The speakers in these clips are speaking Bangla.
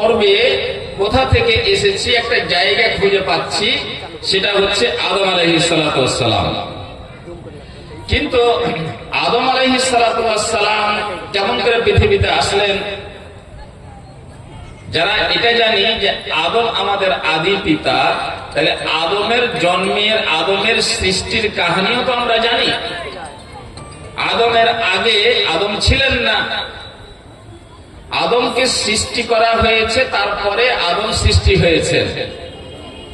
পর্বে কোথা থেকে এসেছি একটা জায়গা খুঁজে পাচ্ছি, সেটা হচ্ছে আদম আলাইহিস সালাতু ওয়াস সালাম। কিন্তু আদম আলাইহিস সালাতু ওয়াস সালাম কেমন করে পৃথিবীতে আসলেন? যারা এটা জানি যে আদম আমাদের আদি পিতা, তাহলে আদমের জন্মের, আদমের সৃষ্টির কাহিনীও তো আমরা জানি। আদমের আগে আদম ছিলেন না, আদমকে সৃষ্টি করা হয়েছে, তারপরে আদম সৃষ্টি হয়েছেন।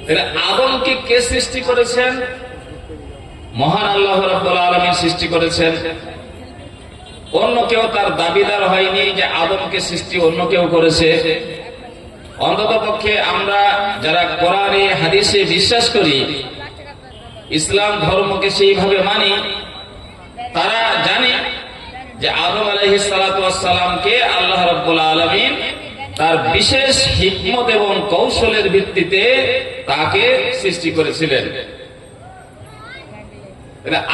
তাহলে আদমকে কে সৃষ্টি করেছেন? মহান আল্লাহ রাব্বুল আলামিন সৃষ্টি করেছেন। অন্য কেউ তার দাবিদার হয়নি যে আদমকে সৃষ্টি অন্য কেউ করেছে। অন্তত পক্ষে আমরা যারা কোরআনে হাদিসে বিশ্বাস করি, ইসলাম ধর্মকে সেইভাবে মানি, তারা জানে যে আদম আলাইহিস সালাতু ওয়াস সালামকে আল্লাহ রাব্বুল আলামিন তার বিশেষ হিকমত এবং কৌশলের ভিত্তিতে তাকে সৃষ্টি করেছিলেন।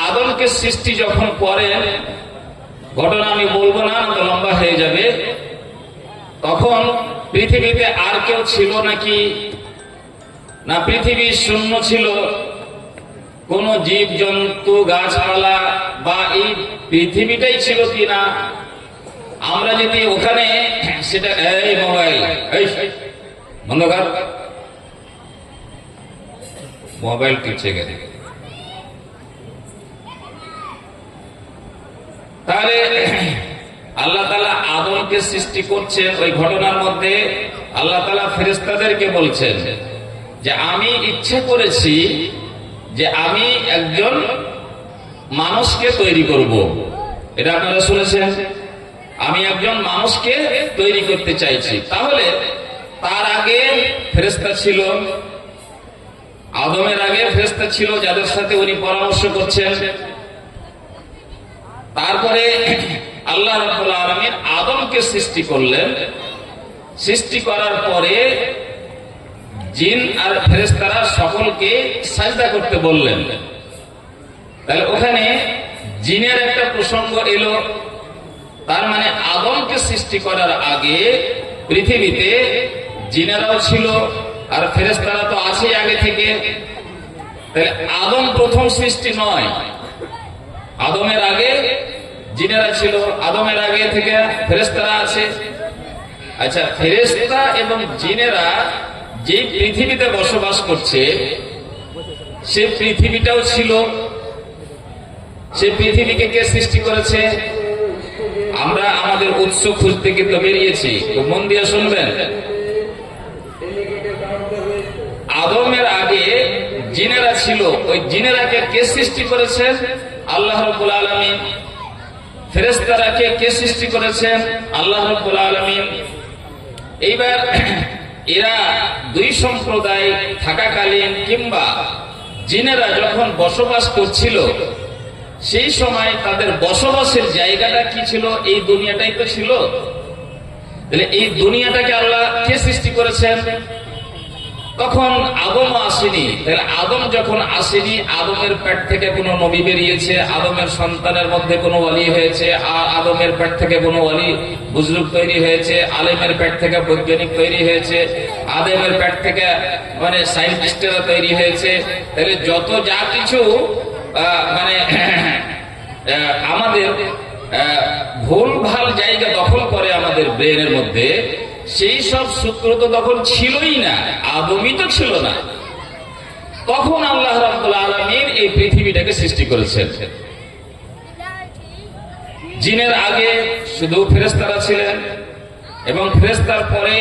আদমকে সৃষ্টি যখন করেন, ঘটনা আমি বলবো না, তো লম্বা হয়ে যাবে। তখন পৃথিবীতে আর কেউ ছিল নাকি? না, পৃথিবী শূন্য ছিল। কোন জীব জন্তু গাছপালা বা এই পৃথিবীটাই ছিল কিনা? আমরা যদি ওখানে সেটা, এই মোবাইল বন্ধ কর, মোবাইল টিপছে গেছে। তাহলে আল্লাহ তাআলা আদমকে সৃষ্টি করছেন, ওই ঘটনার মধ্যে আল্লাহ তাআলা ফেরেশতাদেরকে বলছেন যে আমি ইচ্ছে করেছি যে আমি একজন মানুষকে তৈরি করব। এটা আপনারা শুনেছেন, আমি একজন মানুষকে তৈরি করতে চাইছি। তাহলে তার আগে ফেরেশতা ছিল, আদমের আগে ফেরেশতা ছিল যাদের সাথে উনি পরামর্শ করছেন। তারপরে আল্লাহ রাব্বুল আলামিন আদমকে সৃষ্টি করলেন। সৃষ্টি করার পরে জিন আর ফেরেশতারা সকলকে সাজদা করতে বললেন। তাহলে ওখানে জিনের একটা প্রসঙ্গ এলো। তার মানে আদমকে সৃষ্টি করার আগে পৃথিবীতে জিনেরাও ছিল, আর ফেরেশতারা তো আছে আগে থেকে। তাহলে আদম প্রথম সৃষ্টি নয়, আদমের আগে জিনেরা ছিল, আদমের আগে থেকে ফেরেশতারা আছে। আচ্ছা, ফেরেশতা এবং জিনেরা যে পৃথিবীতে বসবাস করছে, সে পৃথিবীটাও ছিল। সে পৃথিবীকে কে সৃষ্টি করেছে? আমরা আমাদের উৎস খুঁজতে কিন্তু বেরিয়েছি, খুব মন দিয়ে শুনবেন। আদমের আগে জিনেরা ছিল, ওই জিনেরাকে কে সৃষ্টি করেছেন? আল্লাহ রাব্বুল আলামিন। ফেরেশতারাকে কে সৃষ্টি করেছেন? আল্লাহ রাব্বুল আলামিন। এইবার এরা দুই সম্প্রদায় থাকাকালীন কিংবা জিনেরা যখন বসবাস করছিল, সেই সময় তাদের বসবাসের জায়গাটা কি ছিল? এই দুনিয়াটাই তো ছিল। তাহলে এই দুনিয়াটাকে আল্লাহ কে সৃষ্টি করেছেন? তখন আদম আসেনি। তাহলে আদম যখন আসেনি, আদমের পেট থেকে কোনো নবী বেরিয়েছে, আদমের সন্তানের মধ্যে কোনো ওয়ালি হয়েছে, আর আদমের পেট থেকে কোনো ওয়ালি বুজরুগ তৈরি হয়েছে, আলেমের পেট থেকে বৈজ্ঞানিক তৈরি হয়েছে, আদমের পেট থেকে মানে সায়েন্টিস্টেরা তৈরি হয়েছে। তাহলে যত যা কিছু মানে আমাদের ভুল ভাল জায়গা দখল করে আমাদের ব্রেনের মধ্যে, সেই সব সূত্র তো তখন ছিলই না, আদমই তো ছিল না। তখন আল্লাহ রাব্বুল আলামিন এই পৃথিবীটাকে সৃষ্টি করেছেন। জিনের আগে শুধু ফেরেশতারা ছিলেন, এবং ফেরেশতার পরে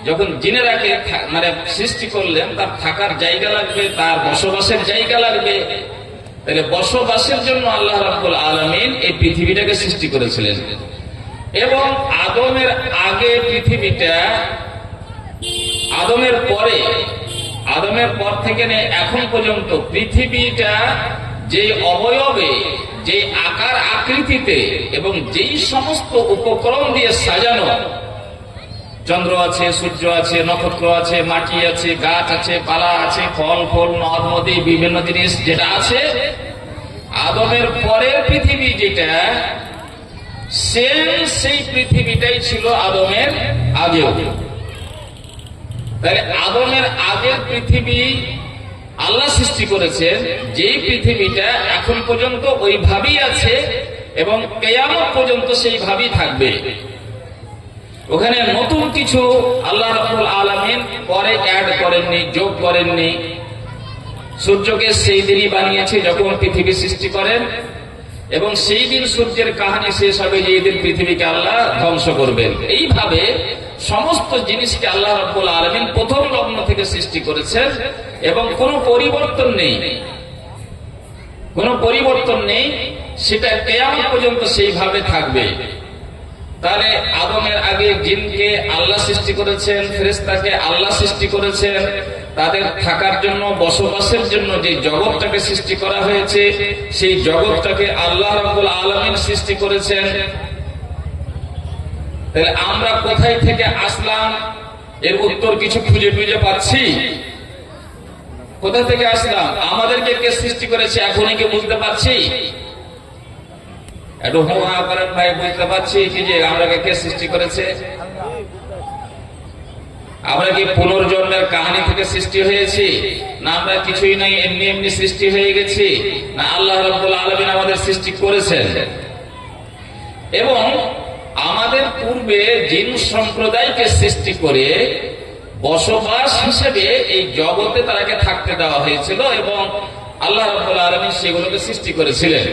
যখন জিনেরাকে মানে সৃষ্টি করলেন, তার থাকার জায়গা লাগবে, তার বসবাসের জায়গা লাগবে। তাহলে বসবাসের জন্য আল্লাহ রাব্বুল আলামিন এই পৃথিবীটাকে সৃষ্টি করেছিলেন। এবং আদমের আগে পৃথিবীটা, আদমের পরে, আদমের পর থেকে এখন পর্যন্ত পৃথিবীটা যে অবয়বে, যে আকার আকৃতিতে এবং যেই সমস্ত উপকরণ দিয়ে সাজানো, চন্দ্র আছে, সূর্য আছে, নক্ষত্র আছে, মাটি আছে, গাছ আছে, পালা আছে, ফল ফল, নদ নদী, বিভিন্ন জিনিস যেটা আছে, আদমের পরের পৃথিবী যেটা, সেই পৃথিবীটাই ছিল আদমের আগেও। তাহলে আদমের আগের পৃথিবী আল্লাহ সৃষ্টি করেছেন, যেই পৃথিবীটা এখন পর্যন্ত ওইভাবেই আছে এবং কিয়ামত পর্যন্ত সেইভাবেই থাকবে। ওখানে নতুন কিছু আল্লাহ রাব্বুল আলামিন পরে অ্যাড করেননি, যোগ করেননি। সূর্যকে সেই দিনই বানিয়েছে যখন পৃথিবী সৃষ্টি করেন, এবং সেই দিন সূর্যের কাহিনী শেষ হবে যেই দিন পৃথিবীকে আল্লাহ ধ্বংস করবেন। এইভাবে সমস্ত জিনিসকে আল্লাহ রাব্বুল আলামিন প্রথম লগ্ন থেকে সৃষ্টি করেছেন এবং কোনো পরিবর্তন নেই, কোনো পরিবর্তন নেই। সেটা কিয়ামত পর্যন্ত সেইভাবে থাকবে। তাহলে আদমের আগে জিনকে আল্লাহ সৃষ্টি করেছেন, ফেরেশতাকে আল্লাহ সৃষ্টি করেছেন, তাদের থাকার জন্য, বসবাসের জন্য যে জগৎটাকে সৃষ্টি করা হয়েছে, সেই জগৎটাকে আল্লাহ রাব্বুল আলামিন সৃষ্টি করেছেন। তাহলে আমরা কোথায় থেকে আসলাম এর উত্তর কিছু খুঁজে খুঁজে পাচ্ছি? কোথা থেকে আসলাম, আমাদেরকে কে সৃষ্টি করেছে এখনই কি বুঝতে পারছি? একটু হা করেন ভাই, বুঝতে পারছি কি যে আমরা কে সৃষ্টি করেছে? আমরা কি পুনর্জন্মের কাহিনী থেকে সৃষ্টি হয়েছি, না আমরা কিছুই নাই এমনি এমনি সৃষ্টি হয়ে গেছি, না আল্লাহ রাব্বুল আলামিন আমাদের সৃষ্টি করেছেন? এবং আমাদের পূর্বে জিন সম্প্রদায়কে সৃষ্টি করে বসবাস হিসেবে এই জগতে তারাকে থাকতে দেওয়া হয়েছিল এবং আল্লাহ রাব্বুল আলামিন সেগুলোকে সৃষ্টি করেছিলেন।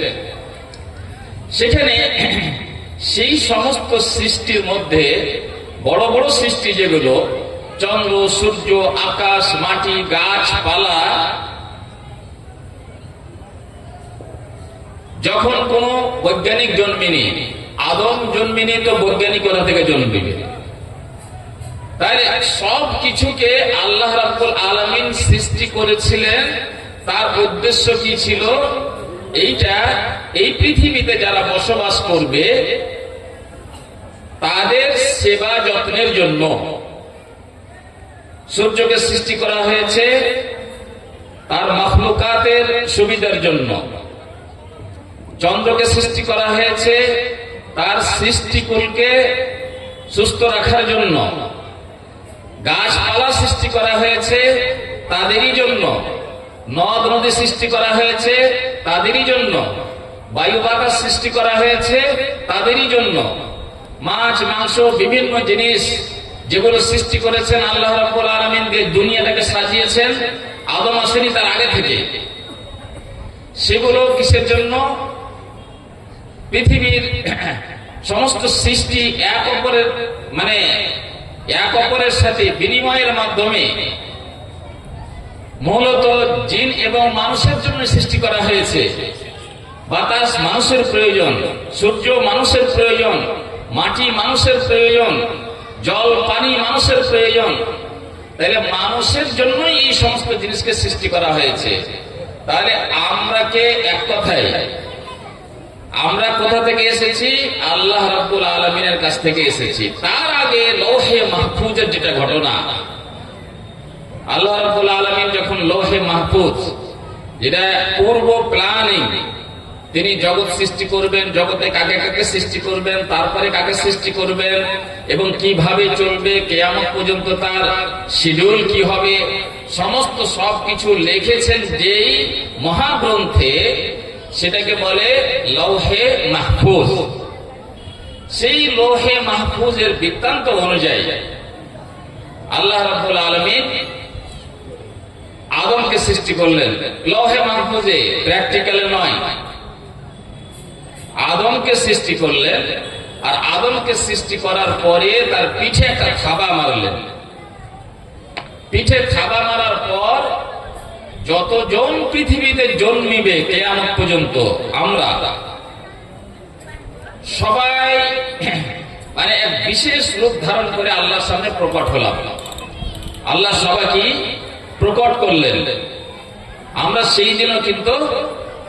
সেখানে সেই সমস্ত সৃষ্টির মধ্যে বড় বড় সৃষ্টি যেগুলো, চন্দ্র, সূর্য, আকাশ, মাটি, গাছপালা, যখন কোন বৈজ্ঞানিক জন্মেনি, আদম জন্মেনি, তো বৈজ্ঞানিক কোথা থেকে জন্মিবে? তাহলে সব কিছুকে আল্লাহ রাব্বুল আলামিন সৃষ্টি করেছিলেন। তার উদ্দেশ্য কি ছিল? এইটা, এই পৃথিবীতে যারা বসবাস করবে তাদের সেবা যত্নের জন্য। সূর্যকে সৃষ্টি করা হয়েছে তার মাখলুকাতের সুবিধার জন্য, চন্দ্রকে সৃষ্টি করা হয়েছে তার সৃষ্টিকুলকে সুস্থ রাখার জন্য, গাছপালা সৃষ্টি করা হয়েছে তাদেরই জন্য, নদ নদী সৃষ্টি করা হয়েছে তাদেরই জন্য, বায়ু বাতাস সৃষ্টি করা হয়েছে তাদেরই জন্য, মাছ মাংস বিভিন্ন জিনিস যেগুলো সৃষ্টি করেছেন আল্লাহ রাব্বুল আলামিন, যে দুনিয়াটাকে সাজিয়েছেন আদম আসেনি তার আগে থেকে, সেগুলো কিসের জন্য? পৃথিবীর সমস্ত সৃষ্টি এক অপরের সাথে বিনিময়ের মাধ্যমে মূলত জিন এবং মানুষের জন্য সৃষ্টি করা হয়েছে। বাতাস মানুষের প্রয়োজন, সূর্য মানুষের প্রয়োজন, মাটি মানুষের প্রয়োজন, জল পানি মানুষের প্রয়োজন। তাহলে মানুষের জন্যই এই সমস্ত জিনিসকে সৃষ্টি করা হয়েছে। তাহলে আমরা কে? এক কথায় আমরা কোথা থেকে এসেছি? আল্লাহ রাব্বুল আলামিনের কাছ থেকে এসেছি। তার আগে লৌহে মাহফুজের যেটা ঘটনা, আল্লাহ রাব্বুল আলামিন যখন লৌহে মাহফুজ, যেটা পূর্ব প্ল্যানিং, তিনি জগৎ সৃষ্টি করবেন, জগতে কাকে কাকে সৃষ্টি করবেন, তারপরে কাকে সৃষ্টি করবেন এবং কিভাবে চলবে, কিয়ামত পর্যন্ত তার শিডিউল কি হবে, সমস্ত সবকিছু লিখেছেন যেই মহাগ্রন্থে, সেটাকে বলে লৌহে মাহফুজ। সেই লৌহে মাহফুজের বৃত্তান্ত অনুযায়ী আল্লাহ রাব্বুল আলামিন আদমকে সৃষ্টি করলেন লৌহে মাহফুজে, প্র্যাকটিক্যালে নয়। আদমকে সৃষ্টি করলেন, আর আদমকে সৃষ্টি করার পরে তার পিঠে একটা থাবা মারলেন। পিঠে থাবা মারার পর যতজন পৃথিবীতে জন্মিবে কিয়ামত পর্যন্ত, আমরা সবাই এক বিশেষ রূপ ধারণ করে আল্লাহর সামনে প্রকট হলাম। আল্লাহ সবাইকে প্রকট করলেন। আমরা সেই দিনও কিন্তু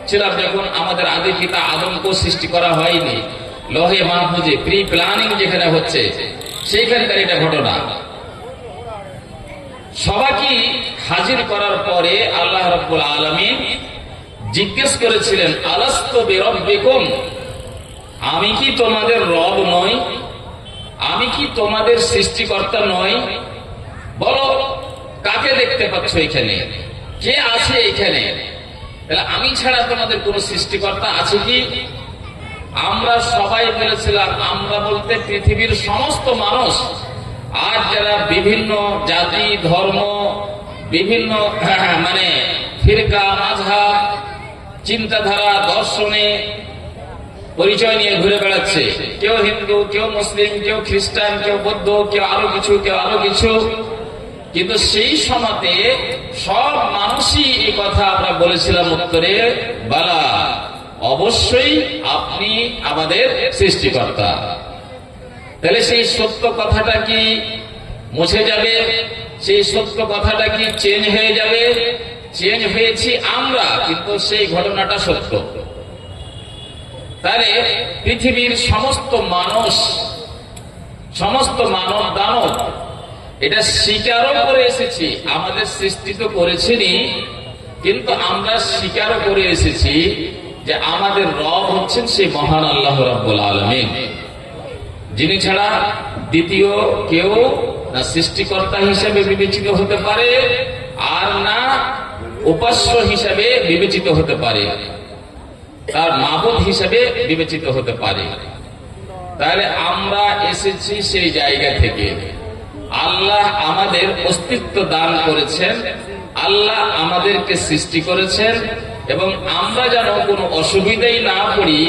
ছিলাম যখন আমাদের আদি পিতা আদমকে সৃষ্টি করা হয়নি, লৌহে মাহফুজে প্রি প্ল্যানিং যেখানে হচ্ছে সেইখানকার এটা ঘটনা। সবাইকে হাজির করার পরে আল্লাহ রাব্বুল আলামিন জিজ্ঞেস করেছিলেন, আলাস্তু বিরাব্বিকুম, আমি কি তোমাদের রব নই? আমি কি তোমাদের সৃষ্টিকর্তা নই? বলো দেখতে পাচ্ছ এখানে, কে আছে এখানে? তাহলে আমি ছাড়া তোমাদের কোন সৃষ্টিকর্তা আছে কি? আমরা সবাই বলেছিলাম, আমরা বলতে পৃথিবীর সমস্ত মানুষ, আজ যারা বিভিন্ন জাতি ধর্ম, বিভিন্ন মানে ফিরকা মাযহাব, চিন্তাধারা, দর্শনে পরিচয় নিয়ে ঘুরে বেড়াচ্ছে, কেউ হিন্দু, কেউ মুসলিম, কেউ খ্রিস্টান, কেউ বৌদ্ধ, কেউ আরো কিছু, কেউ আরো কিছু। কিন্তু সেই সময়তে সব মানুষই এই কথা আমরা বলেছিলাম উত্তরে, বালা, অবশ্যই আপনি আমাদের সৃষ্টিকর্তা। তাহলে সেই সত্য কথাটা কি মুছে যাবে? সেই সত্য কথাটা কি চেঞ্জ হয়ে যাবে? চেঞ্জ হয়েছি আমরা, কিন্তু সেই ঘটনাটা সত্য। তাহলে পৃথিবীর সমস্ত মানুষ, সমস্ত মানব দানব এটা স্বীকারও করে এসেছি, আমাদের সৃষ্টি তো করেছেনি, কিন্তু আমরা স্বীকারও করে এসেছি যে আমাদের রব হচ্ছেন সেই মহান আল্লাহ রাব্বুল আলামিন, যিনি ছাড়া দ্বিতীয় কেউ না সৃষ্টিকর্তা হিসেবে বিবেচিত হতে পারে আর না উপাস্য হিসেবে বিবেচিত হতে পারে, তার মাবুদ হিসেবে বিবেচিত হতে পারে। তাহলে আমরা এসেছি সেই জায়গা থেকে, আল্লাহ আমাদের অস্তিত্ব দান করেছেন, আল্লাহ আমাদেরকে সৃষ্টি করেছেন, এবং আমরা যেন কোনো অসুবিধাই না পড়ি,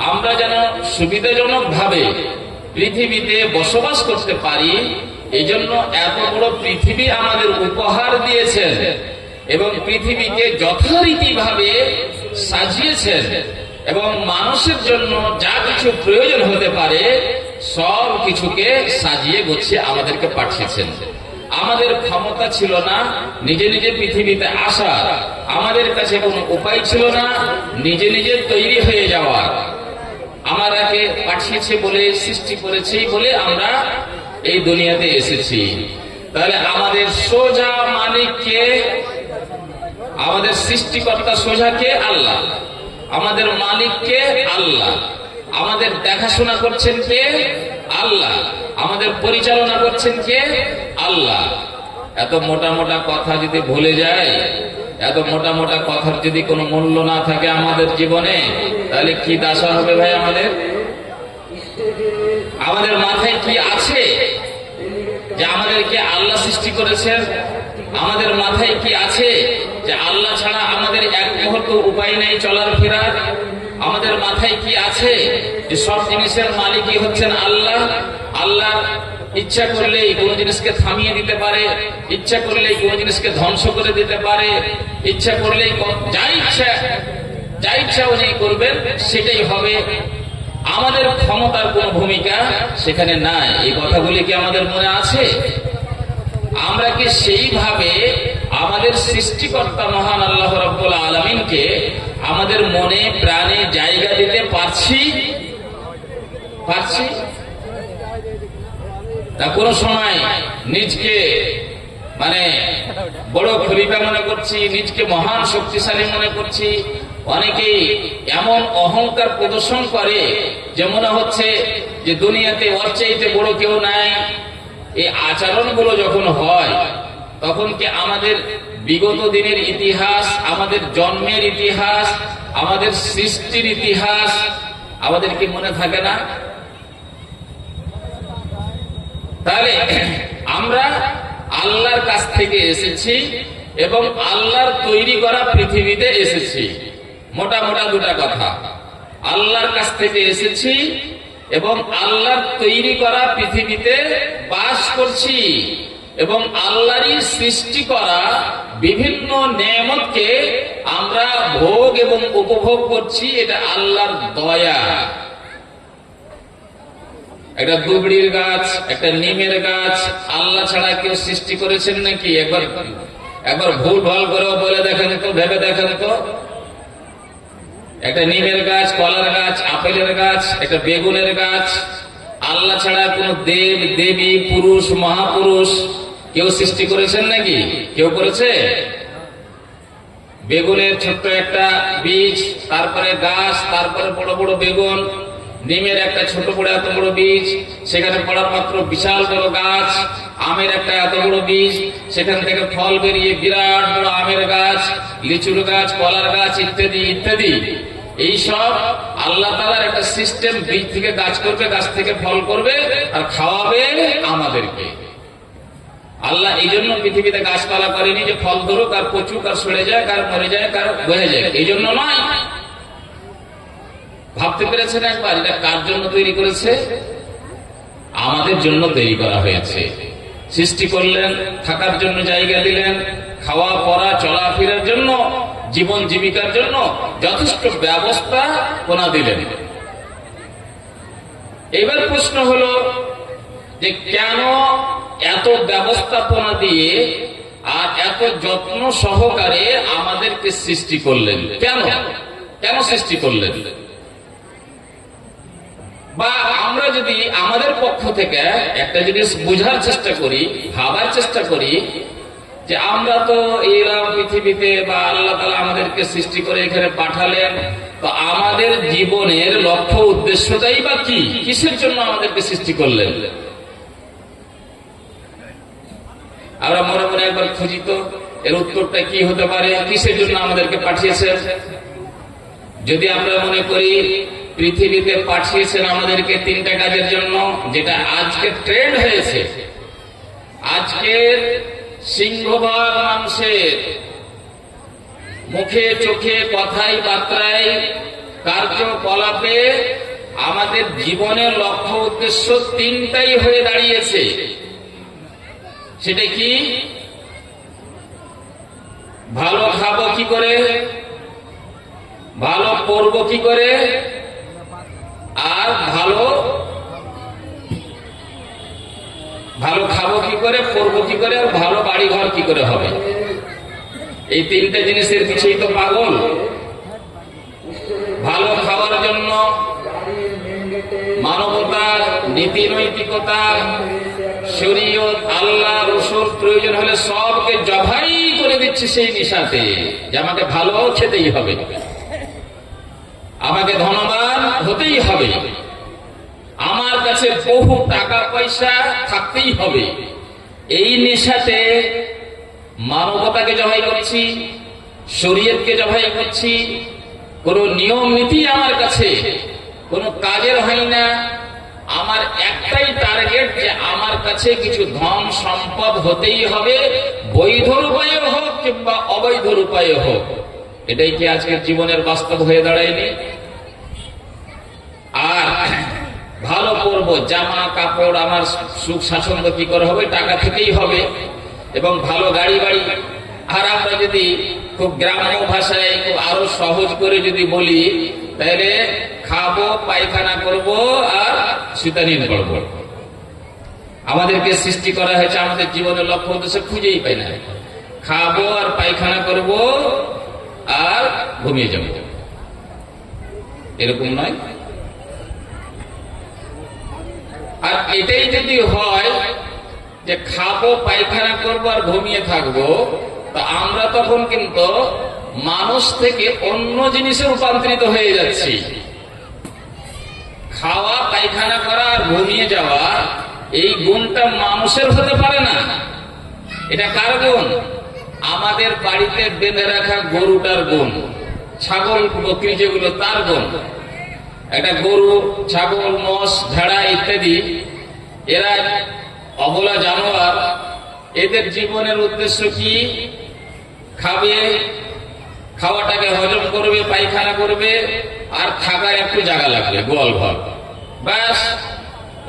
আমরা যেন সুবিধাজনক ভাবে পৃথিবীতে বসবাস করতে পারি, এই জন্য এত বড় পৃথিবী আমাদের উপহার দিয়েছেন এবং পৃথিবীকে যথারীতি ভাবে সাজিয়েছেন, এবং মানুষের জন্য যা কিছু প্রয়োজন হতে পারে সব কিছুকে সাজিয়ে গুছিয়ে আমাদেরকে পাঠিয়েছেন। আমাদের ক্ষমতা ছিল না নিজে নিজে পৃথিবীতে আসার, আমাদের কাছে কোনো উপায় ছিল না নিজে নিজে তৈরি হয়ে যাওয়ার। আমাদেরকে পাঠিয়েছে বলে, সৃষ্টি করেছে বলে আমরা এই দুনিয়াতে এসেছি। তাহলে আমাদের সোজা মালিককে, আমাদের সৃষ্টিকর্তা সোজা কে? আল্লাহ। আমাদের মালিককে? আল্লাহ। আমাদের দেখাশোনা করছেন কে? আল্লাহ। আমাদের পরিচালনা করছেন কে? আল্লাহ। এত মোটা মোটা কথা যদি ভুলে যায়, এত মোটা মোটা কথার যদি কোনো মূল্য না থাকে আমাদের জীবনে, তাহলে কি দশা হবে ভাই আমাদের? আমাদের মাথায় কি আছে যে আমাদেরকে আল্লাহ সৃষ্টি করেছেন? আমাদের মাথায় কি আছে যে আল্লাহ ছাড়া আমাদের এক মুহূর্ত উপায় নেই চলার ফেরার? আমাদের মাথায় কি আছে যে সব জিনিসের মালিকই হচ্ছেন আল্লাহ? আল্লাহ ইচ্ছা করলেই কোন জিনিসকে থামিয়ে দিতে পারে, ইচ্ছা করলেই কোন জিনিসকে ধ্বংস করে দিতে পারে, ইচ্ছা করলেই যা ইচ্ছা উনি করবেন সেটাই হবে। আমাদের ক্ষমতার কোন ভূমিকা সেখানে নাই। এই কথাগুলি কি আমাদের মনে আছে? আমরা কি সেইভাবে আমাদের সৃষ্টিকর্তা মহান আল্লাহ রাব্বুল আলামিনকে আমাদের মনে প্রাণে জায়গা দিতে পারছি? তা কোন সময় নিজকে মানে বড় খলিফা মনে করছি, নিজকে মহান শক্তিশালী মনে করছি। অনেকেই এমন অহংকার প্রদর্শন করে যে মনে হচ্ছে যে দুনিয়াতে ওর চাইতে বড় কেউ নাই। এই আচরণগুলো যখন হয় তখন কি আমাদের বিগত দিনের ইতিহাস, আমাদের জন্মের ইতিহাস, আমাদের সৃষ্টির ইতিহাস আমাদের কি মনে থাকে না? তাহলে আমরা আল্লাহর কাছ থেকে এসেছি এবং আল্লাহর তৈরি করা পৃথিবীতে এসেছি। মোটা মোটা দুটা কথা, আল্লাহর কাছ থেকে এসেছি এবং আল্লাহর তৈরি করা পৃথিবীতে বাস করছি, এবং আল্লাহরই সৃষ্টি করা বিভিন্ন নেয়ামতকে আমরা ভোগ এবং উপভোগ করছি। এটা আল্লাহর দয়া। একটা দুবড়ির গাছ, একটা নিমের গাছ আল্লাহ ছাড়া কেউ সৃষ্টি করেছেন নাকি? একবার ভুল ভাল করে বলে দেখেন তো, ভেবে দেখেন তো। একটা নিমের গাছ, কলার গাছ, আপেলের গাছ, একটা বেগুনের গাছ আল্লাহ ছাড়া কোন দেব দেবী, পুরুষ মহাপুরুষ কেউ সৃষ্টি করেছেন নাকি? কেউ করেছে? বেগুনের ছোট্ট একটা বীজ, তারপরে গাছ, তারপরে বড় বড় বেগুন, নিমের একটা ছোট বড় এত বড় বীজ, সেখানে পড়ার মাত্র বিশাল বড় গাছ, আমের একটা এত বড় বীজ, সেখান থেকে ফল বেরিয়ে বিরাট বড় আমের গাছ, লিচুর গাছ, কলার গাছ ইত্যাদি ইত্যাদি। এইসব আল্লাহ তাআলার একটা সিস্টেম। বীজ থেকে গাছ করবে, গাছ থেকে ফল করবে আর খাওয়াবে আমাদেরকে। আল্লাহ এই জন্য পৃথিবীতে গাছপালা করেনি যে ফল ধরুক আর পচুক আর সরে যায়, কার মরে যায়, কার বয়ে যায়, এই জন্য নয়। ভাবতে পেরেছেন একবার এটা কার জন্য তৈরি করেছে? আমাদের জন্য তৈরি করা হয়েছে। সৃষ্টি করলেন, থাকার জন্য জায়গা দিলেন, খাওয়া পড়া চলাফেরার জন্য, জীবন জীবিকার জন্য যথেষ্ট ব্যবস্থা কোনা দিলেন। এবার প্রশ্ন হলো যে কেন এত ব্যবস্থাপনা দিয়ে আর এত যত্ন সহকারে আমাদেরকে সৃষ্টি করলেন? কেন কেন সৃষ্টি করলেন? বা আমরা যদি আমাদের পক্ষ থেকে একটা জিনিস বোঝার চেষ্টা করি, ভাবার চেষ্টা করি যে আমরা তো এইরকম পৃথিবীতে বা আল্লাহ তাআলা আমাদেরকে সৃষ্টি করে এখানে পাঠালেন, তো আমাদের জীবনের লক্ষ্য উদ্দেশ্যটাই বা কি? কিসের জন্য আমাদেরকে সৃষ্টি করলেন? আমরা মনে মনে একবার খুঁজি তো এর উত্তরটা কি হতে পারে? কিসের জন্য আমাদেরকে পাঠিয়েছেন? যদি আমরা মনে করি পৃথিবীতে পাঠিয়েছেন আমাদেরকে তিনটা কাজের জন্য, যেটা আজকে ট্রেন্ড হয়েছে, আজকের সিংহভাগ মানুষের মুখে চোখে কথাই বার্তায় কার্যকলাপে আমাদের জীবনের লক্ষ্য উদ্দেশ্য তিনটাই হয়ে দাঁড়িয়েছে। সেটা কি? ভালো খাবো কি করে, ভালো পড়বো কি করে, আর ভালো খাবো কি করে, পড়বো কি করে, আর ভালো বাড়ি ঘর কি করে হবে। এই তিনটে জিনিসের পিছনেই তো পাগল। ভালো খাওয়ার জন্য মানবতা, নীতি নৈতিকতা, শরীয়ত, আল্লাহ রসুল প্রয়োজন হলে সবকে জবাই করে দিচ্ছে সেই নিশাতে যে আমাকে ভালো খেতেই হবে, আমাকে ধনবান হতেই হবে, আমার কাছে বহু টাকা পয়সা থাকতেই হবে। এই নেশাতে মানবতাকে জবাই করছি, শরীয়তকে জবাই করছি। কোন নিয়ম নীতি আমার কাছে কোন কাজের হয় না। আমার একটাই টার্গেট যে আমার কাছে কিছু ধন সম্পদ হতেই হবে, বৈধ উপায়ে হোক কিংবা অবৈধ উপায়ে হোক। এটাই কি আজকের জীবনের বাস্তব হয়ে দাঁড়ায়নি? আর ভালো পরবো, জামা কাপড় আমার সুখ স্বাচ্ছন্দ্য কি করে হবে? টাকা থেকেই হবে। এবং ভালো গাড়ি বাড়ি। আর আমরা যদি খুব গ্রাম্য ভাষায় খুব আরো সহজ করে যদি বলি, তাহলে খাবো, পায়খানা করব আর শীতানীন করব। আমাদেরকে সৃষ্টি করা হয়েছে আমাদের জীবনের লক্ষ্য উদ্দেশ্য খুঁজেই পাই না। খাবো আর পায়খানা করব আর ঘুমিয়ে যাব, এরকম নয়? আর এটাই যদি হয় যে খাবো, পায়খানা করবো আর ঘুমিয়ে থাকবো, তা আমরা তখন কিন্তু মানুষ থেকে অন্য জিনিসে রূপান্তরিত হয়ে যাচ্ছি। খাওয়া, পায়খানা করা আর ঘুমিয়ে যাওয়া, এই গুণটা মানুষের হতে পারে না। এটা কার গুণ? আমাদের বাড়িতে বেঁধে রাখা গরুটার গুণ, ছাগল বকরি যেগুলো তার গুণ। একটা গরু, ছাগল, মোষ, ভেড়া ইত্যাদি এরা অবলা জানোয়ার। এদের জীবনের উদ্দেশ্য কি? খাবে, খাওয়াটাকে হজম করবে, পায়খানা করবে, আর থাকার একটু জায়গা লাগবে, গোয়াল ঘর, ব্যাস।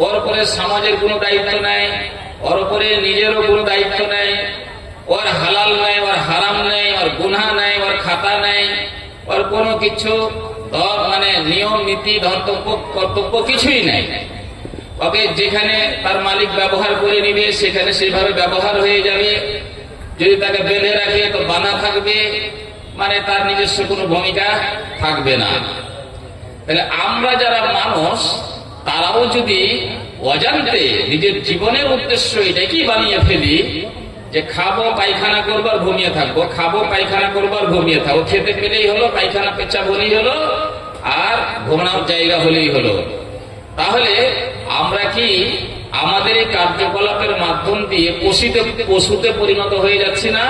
ওর উপরে সমাজের কোনো দায়িত্ব নেই, ওর উপরে নিজেরও কোনো দায়িত্ব নেই, ওর হালাল নেই, ওর হারাম নেই, ওর গুনাহ নেই, ওর খাতা নেই, ওর কোনো কিছু মানে নিয়ম নীতি ধর্তব্য কর্তব্য কিছুই নেই। ওকে যেখানে তার মালিক ব্যবহার করে নিবে সেখানে সেভাবে ব্যবহার হয়ে যাবে। যদি তাকে বেঁধে রাখে তো বাধা থাকবে, মানে তার নিজস্ব কোনো ভূমিকা থাকবে না। তাহলে আমরা যারা মানুষ, তারাও যদি অজান্তে নিজের জীবনের উদ্দেশ্য এটা কি বানিয়ে ফেলি যে খাবো, পায়খানা করবো আর ঘুমিয়ে থাকবো, খাবো, পায়খানা করবো আর ঘুমিয়ে থাকবো, খেতে পেলেই হলো, পায়খানা পেচ্ছাপ হলেই হলো, আর ঘুমানোর জায়গা হলেই হলো, তাহলে আমরা কি আমাদের এই কার্যকলাপের মাধ্যম দিয়ে পশুতে পরিণত হয়ে যাচ্ছি না?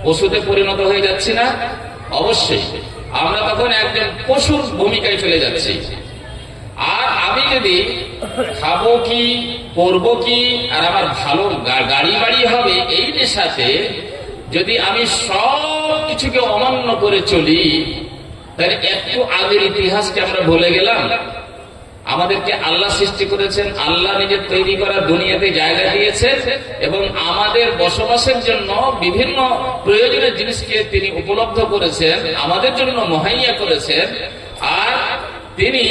পশুতে পরিণত হয়ে যাচ্ছি না? অবশ্যই আমরা তখন একজন পশুর ভূমিকায় চলে যাচ্ছি। আর আমি যদি খাবো কি, করবো কি, আর আমার ভালো গাড়ি বাড়ি হবে এই নেশাতে যদি আমি সব কিছুকে অমান্য করে চলি, তাহলে একটু আগের ইতিহাসকে আমরা ভুলে গেলাম। আমাদেরকে আল্লাহ সৃষ্টি করেছেন, আল্লাহ নিজের তৈরি করা দুনিয়াতে জায়গা দিয়েছেন এবং আমাদের বসবাসের জন্য বিভিন্ন প্রয়োজনীয় জিনিসকে তিনি উপলব্ধ করেছেন, আমাদের জন্য মুহাইয়া করেছেন। আর তিনি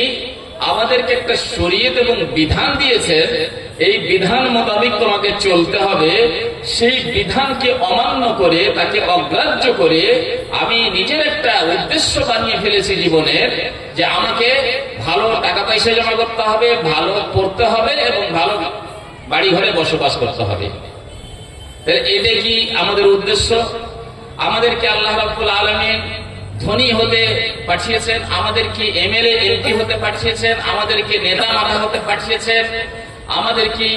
আমাদেরকে একটা শরীয়ত এবং বিধান দিয়েছেন, এই বিধান মোতাবেক তোমাকে চলতে হবে। সেই বিধানকে অমান্য করে, তাকে অগ্রাহ্য করে আমি নিজের একটা উদ্দেশ্য বানিয়ে ফেলেছি জীবনের, যে আমাকে ভালো টাকা পয়সা জমা করতে হবে, ভালো পড়তে হবে এবং ভালো বাড়ি ঘরে বসবাস করতে হবে। এটা কি আমাদের উদ্দেশ্য? আমাদেরকে আল্লাহ রাব্বুল আলামিন ধনী হতে পাঠিয়েছেন, আমাদেরকে এমএলএ এমপি হতে পাঠিয়েছেন, আমাদেরকে নেতা মাথা হতে পাঠিয়েছেন, আমাদের কি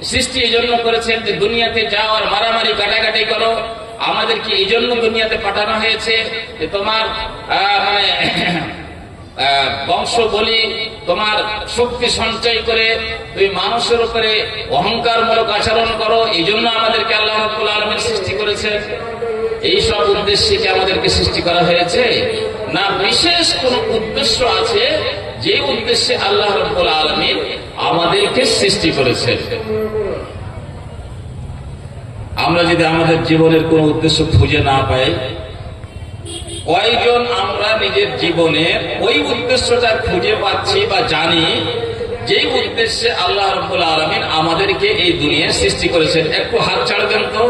সৃষ্টি এই জন্য করেছেন যে দুনিয়াতে যাও আর মারামারি কাটাকাটি করো। আমাদেরকে এই জন্য দুনিয়াতে পাঠানো হয়েছে যে তোমার মানে বংশ বলি, তোমার শক্তি সঞ্চয় করে তুমি মানুষের উপরে অহংকারমূলক আচরণ করো। এই জন্য আমাদেরকে আল্লাহ রাব্বুল আলামিন সৃষ্টি করেছেন। এই সব উদ্দেশ্যে কি আমাদেরকে সৃষ্টি করা হয়েছে? না, বিশেষ কোন উদ্দেশ্য আছে, যে উদ্দেশ্যে আল্লাহ রাব্বুল আলামিন আমাদেরকে সৃষ্টি করেছেন। আমরা যদি আমাদের জীবনের কোন উদ্দেশ্য খুঁজে না পাই, কয়জন আমরা নিজের জীবনের ওই উদ্দেশ্যটা খুঁজে পাচ্ছি বা জানি, যেই উদ্দেশ্যে আল্লাহ রাব্বুল আলামিন আমাদেরকে এই দুনিয়ায় সৃষ্টি করেছেন? একটু হাত ছাড়বেন তো।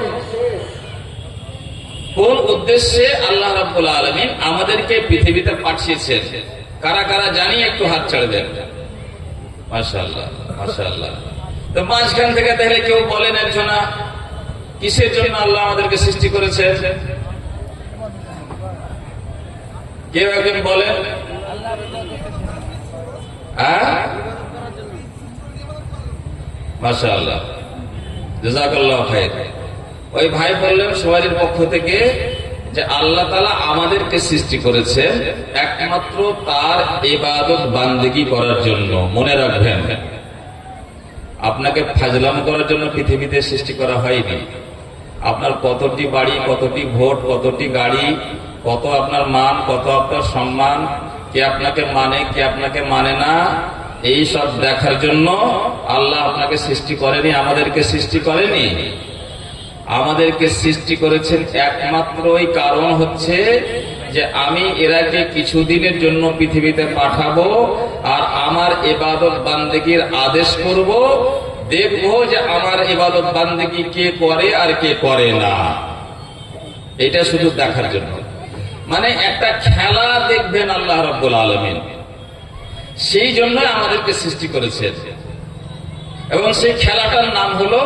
কোন উদ্দেশ্যে আল্লাহ রাব্বুল আলামিন আমাদেরকে পৃথিবীতে পাঠিয়েছেন? কারা কারা জানি একটু হাত ছাড়বেন। মাশাআল্লাহ, মাশাআল্লাহ। তো মাঝখান থেকে তাহলে কেউ বলেন একজনা, কিসের জন্য আল্লাহ আমাদেরকে সৃষ্টি করেছেন? কেউ একজন বলেন। মাশাআল্লাহ, জাযাকাল্লাহু খায়র। ওই ভাই বললেন সবাইয়ের পক্ষ থেকে যে আল্লাহ তাআলা আমাদেরকে সৃষ্টি করেছেন একমাত্র তার ইবাদত বান্দেগী করার জন্য। মনে রাখবেন, আপনাকে ফাজলাম করার জন্য পৃথিবীতে সৃষ্টি করা হয়নি। আপনার কতটি বাড়ি, কতটি ভোট, কতটি গাড়ি, কত আপনার মান, কত আপনার সম্মান, কে আপনাকে মানে, কে আপনাকে মানে না, এই সব দেখার জন্য আল্লাহ আপনাকে সৃষ্টি করেনি, আমাদেরকে সৃষ্টি করেনি। আমাদেরকে সৃষ্টি করেছেন একমাত্র এই কারণ হচ্ছে যে আমি এরাকে কিছুদিনের জন্য পৃথিবীতে পাঠাবো আর আমার ইবাদত বান্দেগীর আদেশ করব, দেখবো যে আমার ইবাদত বান্দেগী কে করে আর কে করে না। এটা শুধু দেখার জন্য, মানে একটা খেলা দেখবেন আল্লাহ রাব্বুল আলামিন, সেই জন্য আমাদেরকে সৃষ্টি করেছেন। এবং সেই খেলাটার নাম হলো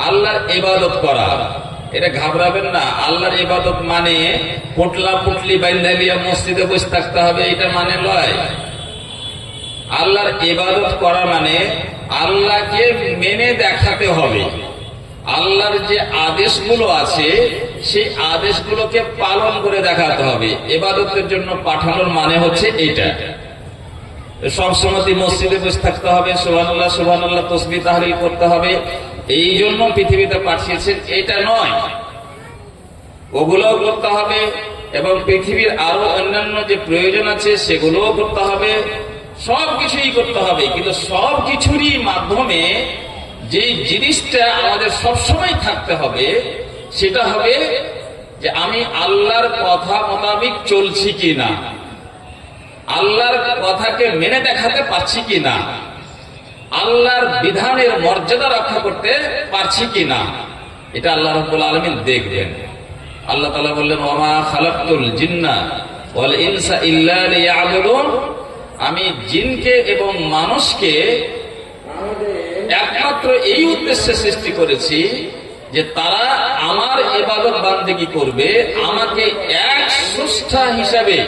আল্লাহর ইবাদত করা। এটা ঘাবড়াবেন না। আল্লাহর ইবাদত মানে পোটলা পুটলি বাইন্ধা লিয়া মসজিদে বসে থাকতে হবে, এটা মানে লয়। আল্লাহর ইবাদত করা মানে আল্লাহকে মেনে দেখাতে হবে। আল্লাহর যে আদেশগুলো আছে সেই আদেশগুলোকে পালন করে দেখাতে হবে। ইবাদতের জন্য পাঠানোর মানে হচ্ছে এইটা। সবসময় মসজিদে বসে থাকতে হবে, সুবহানাল্লাহ সুবহানাল্লাহ তাসবিহ তাহলিল করতে হবে, এই জন্য পৃথিবীতে পাঠিয়েছেন, এটা নয়। ওগুলোও করতে হবে এবং পৃথিবীর আরো অন্যান্য যে প্রয়োজন আছে সেগুলোও করতে হবে, সবকিছুই করতে হবে। কিন্তু সবকিছুরই মাধ্যমে যে জিনিসটা আমাদের সবসময় থাকতে হবে সেটা হবে যে আমি আল্লাহর কথা মোতাবেক চলছি কিনা, আল্লাহর কথাকে মেনে দেখাতে পারছি কিনা, আল্লাহর বিধানের মর্যাদা রক্ষা করতে পারছি কিনা, এটা আল্লাহ রাব্বুল আলামিন দেখবেন। আল্লাহ তাআলা বললেন, ওয়া মা খালাকতুল জিন্না ওয়াল ইনসা ইল্লা লিয়াবুদুন, আমি জিনকে এবং মানুষকে একমাত্র এই উদ্দেশ্যে সৃষ্টি করেছি যে তারা আমার ইবাদত বান্দেগী করবে, আমাকে এক স্রষ্টা হিসাবে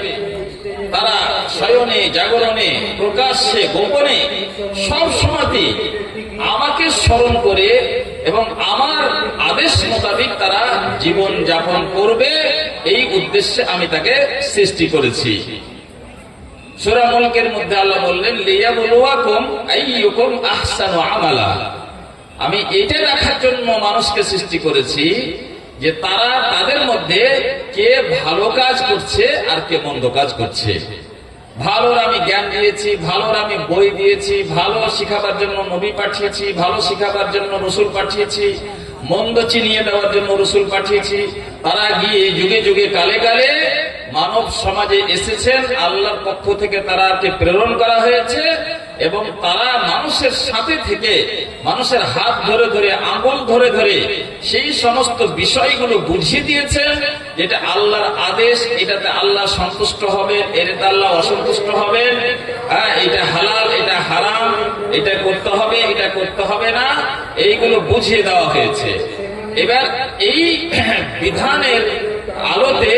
তারা শয়নে জাগরণে প্রকাশ্যে গোপনে সব সময়তে আমাকে স্মরণ করে এবং আমার আদেশ মোতাবেক তারা জীবন যাপন করবে, এই উদ্দেশ্যে আমি তাকে সৃষ্টি করেছি। সূরা মুলকের মধ্যে আল্লাহ বললেন, লিয়াবলুয়াকুম আইয়ুকুম আহসানু আমালা। আমি এটা দেখার জন্য মানুষকে সৃষ্টি করেছি যে তারা তাদের মধ্যে কে ভালো কাজ করছে আর কে মন্দ কাজ করছে। ভালোর আমি জ্ঞান দিয়েছি, ভালোর আমি বই দিয়েছি, ভালো শিখাবার জন্য নবী পাঠিয়েছি, ভালো শিখাবার জন্য রসুল পাঠিয়েছি, মন্দ চিনিয়ে দেওয়ার জন্য রসুল পাঠিয়েছি। তারা গিয়ে যুগে যুগে কালে কালে মানব সমাজে এসেছেন, আল্লাহর পক্ষ থেকে তারাকে প্রেরণ করা হয়েছে এবং তারা মানুষের সাথে থেকে মানুষের হাত ধরে ধরে আঙুল ধরে ধরে সেই সমস্ত বিষয়গুলো বুঝিয়ে দিয়েছেন যেটা আল্লাহর আদেশ, এটাতে আল্লাহ সন্তুষ্ট হবেন, এটাতে আল্লাহ অসন্তুষ্ট হবেন, এটা হালাল, এটা হারাম, এটা করতে হবে, এটা করতে হবে না, এইগুলো বুঝিয়ে দেওয়া হয়েছে। এবার এই বিধানের আলোতে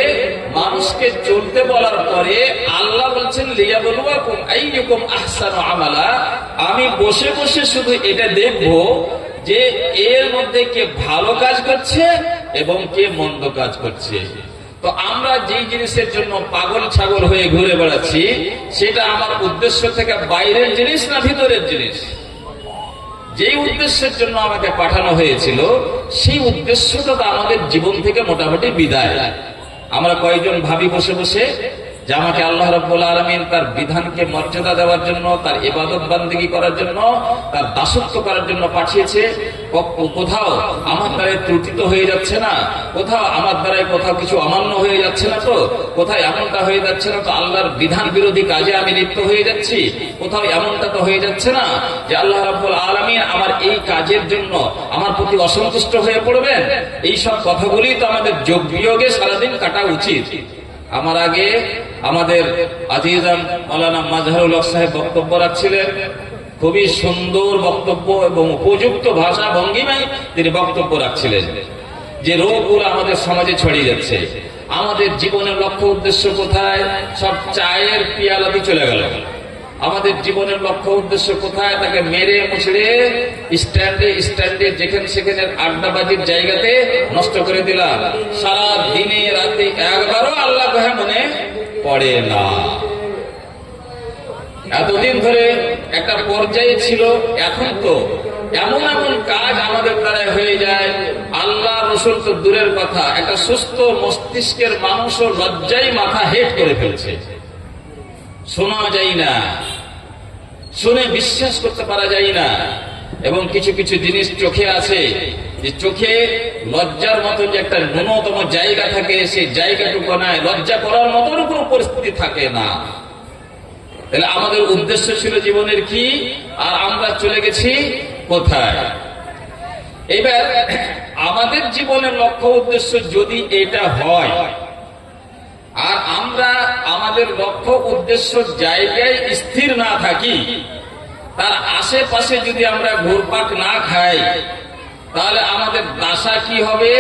মানুষকে চলতে বলার পরে আল্লাহ বলছেন, লিয়াবলুয়াকুম আইয়ুকুম আহসানু আমালা। আমি বসে বসে শুধু এটা দেখব যে এর মধ্যে কে ভালো কাজ করছে এবং কে মন্দ কাজ করছে। তো আমরা যেই জিনিসের জন্য পাগল ছাগল হয়ে ঘুরে বেড়াচ্ছি, সেটা আমার উদ্দেশ্য থেকে বাইরের জিনিস না ভিতরের জিনিস? যেই উদ্দেশ্যের জন্য আমাকে পাঠানো হয়েছিল সেই উদ্দেশ্যটা তো আমাদের জীবন থেকে মোটামুটি বিদায়। আমরা কয়েকজন ভাবি বসে বসে যে আমাকে আল্লাহ রাব্বুল আলামিন তার বিধানকে মর্যাদা দেওয়ার জন্য, তার ইবাদত বান্দেগী করার জন্য, তার দাসত্ব করার জন্য পাঠিয়েছে। কোথাও আমার দ্বারাই ত্রুটিত হয়ে যাচ্ছে না, কোথাও আমার দ্বারাই কোথাও কিছু অমান্য হয়ে যাচ্ছে না, তো কোথায় এমনটা হয়ে যাচ্ছে না তো আল্লাহর বিধান বিরোধী কাজে আমি লিপ্ত হয়ে যাচ্ছি, কোথাও এমনটা তো হয়ে যাচ্ছে না যে আল্লাহ রাব্বুল আলামিন আমার এই কাজের জন্য আমার প্রতি অসন্তুষ্ট হয়ে পড়বেন। এই সব কথাগুলি তো আমাদের যোগ বিয়োগে সারাদিন কাটা উচিত। আমার আগে আমাদের আজিজান মাওলানা মাজহারুল হক সাহেব বক্তব্য রাখছিলেন, খুবই সুন্দর বক্তব্য এবং উপযুক্ত ভাষা ভঙ্গিমায় তিনি বক্তব্য রাখছিলেন যে রোগগুলো আমাদের সমাজে ছড়িয়ে যাচ্ছে, আমাদের জীবনের লক্ষ্য উদ্দেশ্য কোথায়? সব চায়ের পিয়ালাতে চলে গেল। আমাদের জীবনের লক্ষ্য উদ্দেশ্য কোথায়? তাকে মেরে মুছড়ে স্ট্যান্ডে স্ট্যান্ডে যেখানে সেখানে আড্ডাবাজির জায়গাতে নষ্ট করে দিলাম। সারা দিনে রাতে একবারও আল্লাহ কহে মনে পড়ে না। এতদিন ধরে একটা পর্যায়ে ছিল, এখন তো এমন এমন কাজ আমাদের দ্বারা হয়ে যায়, আল্লাহ রসুল তো দূরের কথা, একটা সুস্থ মস্তিষ্কের মানুষও লজ্জায় মাথা হেট করে ফেলছে। শোনা যায় না, শুনে বিশ্বাস করতে পারা যায় না। এবং কিছু কিছু জিনিস চোখে আছে যে চোখে লজ্জার মতো যে একটা ন্যূনতম জায়গা থাকে, সেই জায়গাটুকু নাই, লজ্জা করার মতন কোনো পরিস্থিতি থাকে না। তাহলে আমাদের উদ্দেশ্য ছিল জীবনের কি, আর আমরা চলে গেছি কোথায়? এবার আমাদের জীবনের লক্ষ্য উদ্দেশ্য যদি এটা হয় আর আমরা আমাদের লক্ষ্য উদ্দেশ্য জায়গায় স্থির না থাকি, তার আশেপাশে যদি আমরা ঘুরপাক না খাই, তাহলে আমাদের দশা কি হবে?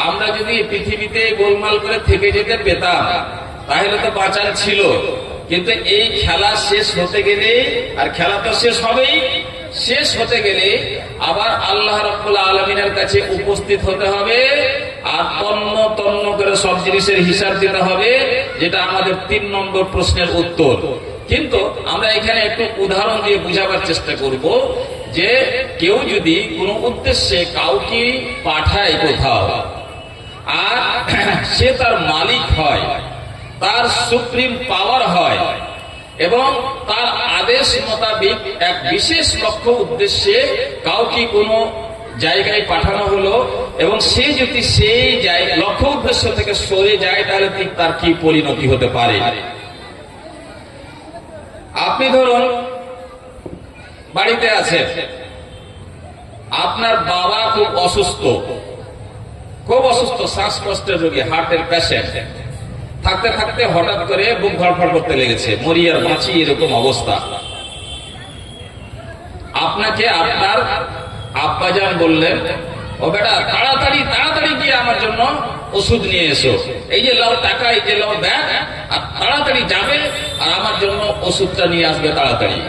আমরা যদি পৃথিবীতে গোলমাল করে থেকে যেতে পেতাম তাহলে তো বাঁচার ছিল, কিন্তু এই খেলা শেষ হতে গেলে, আর খেলা তো শেষ হবেই, শেষ হতে গেলে আবার আল্লাহ রাব্বুল আলামিনের কাছে উপস্থিত হতে হবে আর তন্ন তন্ন করে সব জিনিসের হিসাব দিতে হবে, যেটা আমাদের 3 নম্বর প্রশ্নের উত্তর। কিন্তু আমরা এখানে একটু উদাহরণ দিয়ে বুঝাবার চেষ্টা করব যে কেউ যদি কোনো উদ্দেশ্যে কাউকে পাঠায় কোথাও, আর সে তার মালিক হয়, তার সুপ্রিম পাওয়ার হয় এবং তার আদেশ মোতাবেক এক বিশেষ লক্ষ্য উদ্দেশ্যে কাউকে কোনো জায়গায় পাঠানো হলো এবং সে যদি সেই লক্ষ্য উদ্দেশ্য থেকে সরে যায়, তাহলে ঠিক তার কি পরিণতি হতে পারে? আপনি ধরুন বাড়িতে আছেন, আপনার বাবা খুব অসুস্থ, শ্বাসকষ্টের রোগী, হার্টের পেশেন্ট। থাকতে থাকতে হঠাৎ করে বুক ধড়ফড় করতে লেগেছে, মরি আর বাঁচি এরকম অবস্থা। আপনাকে আপনার আব্বাজান বললেন ও বেটা তাড়াতাড়ি তাড়াতাড়ি গিয়ে আমার জন্য ওষুধ নিয়ে এসো, এই যে লাও টাকা, এই যে লাও ব্যাগ, আর তাড়াতাড়ি যাবে আর আমার জন্য ওষুধটা নিয়ে আসবে তাড়াতাড়ি।